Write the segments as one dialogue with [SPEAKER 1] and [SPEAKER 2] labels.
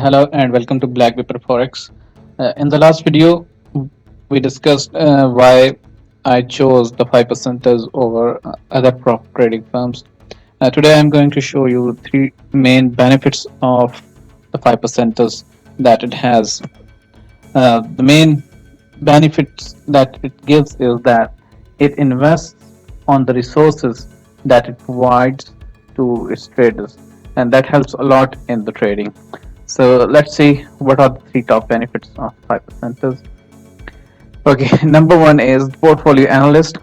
[SPEAKER 1] Hello and welcome to BlackPipper Forex. In the last video, we discussed why I chose the 5%ers over other prop trading firms. Today, I'm going to show you three main benefits of the 5%ers that it has. The main benefits that it gives is that it invests on the resources that it provides to its traders, and that helps a lot in the trading. So let's see what are the three top benefits of 5%ers. Okay, number one is portfolio analyst.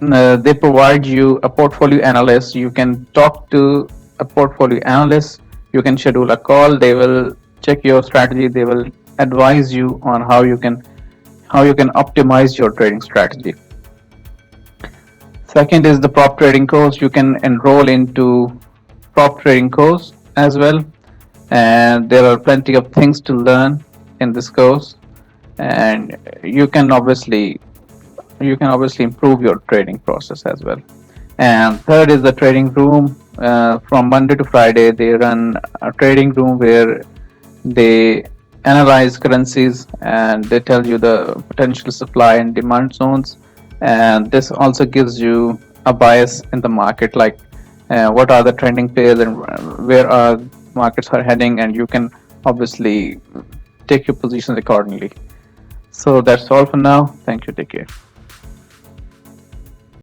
[SPEAKER 1] They provide you a portfolio analyst. You can talk to a portfolio analyst. You can schedule a call. They will check your strategy. They will advise you on how you can optimize your trading strategy. Second is the prop trading course. You can enroll into prop trading course as well, and there are plenty of things to learn in this course, and you can obviously improve your trading process as well. And third is the trading room. From Monday to Friday, they run a trading room where they analyze currencies and they tell you the potential supply and demand zones. And this also gives you a bias in the market, like what are the trending pairs and where are markets are heading, and you can obviously take your positions accordingly. So that's all for now. Thank you. Take care.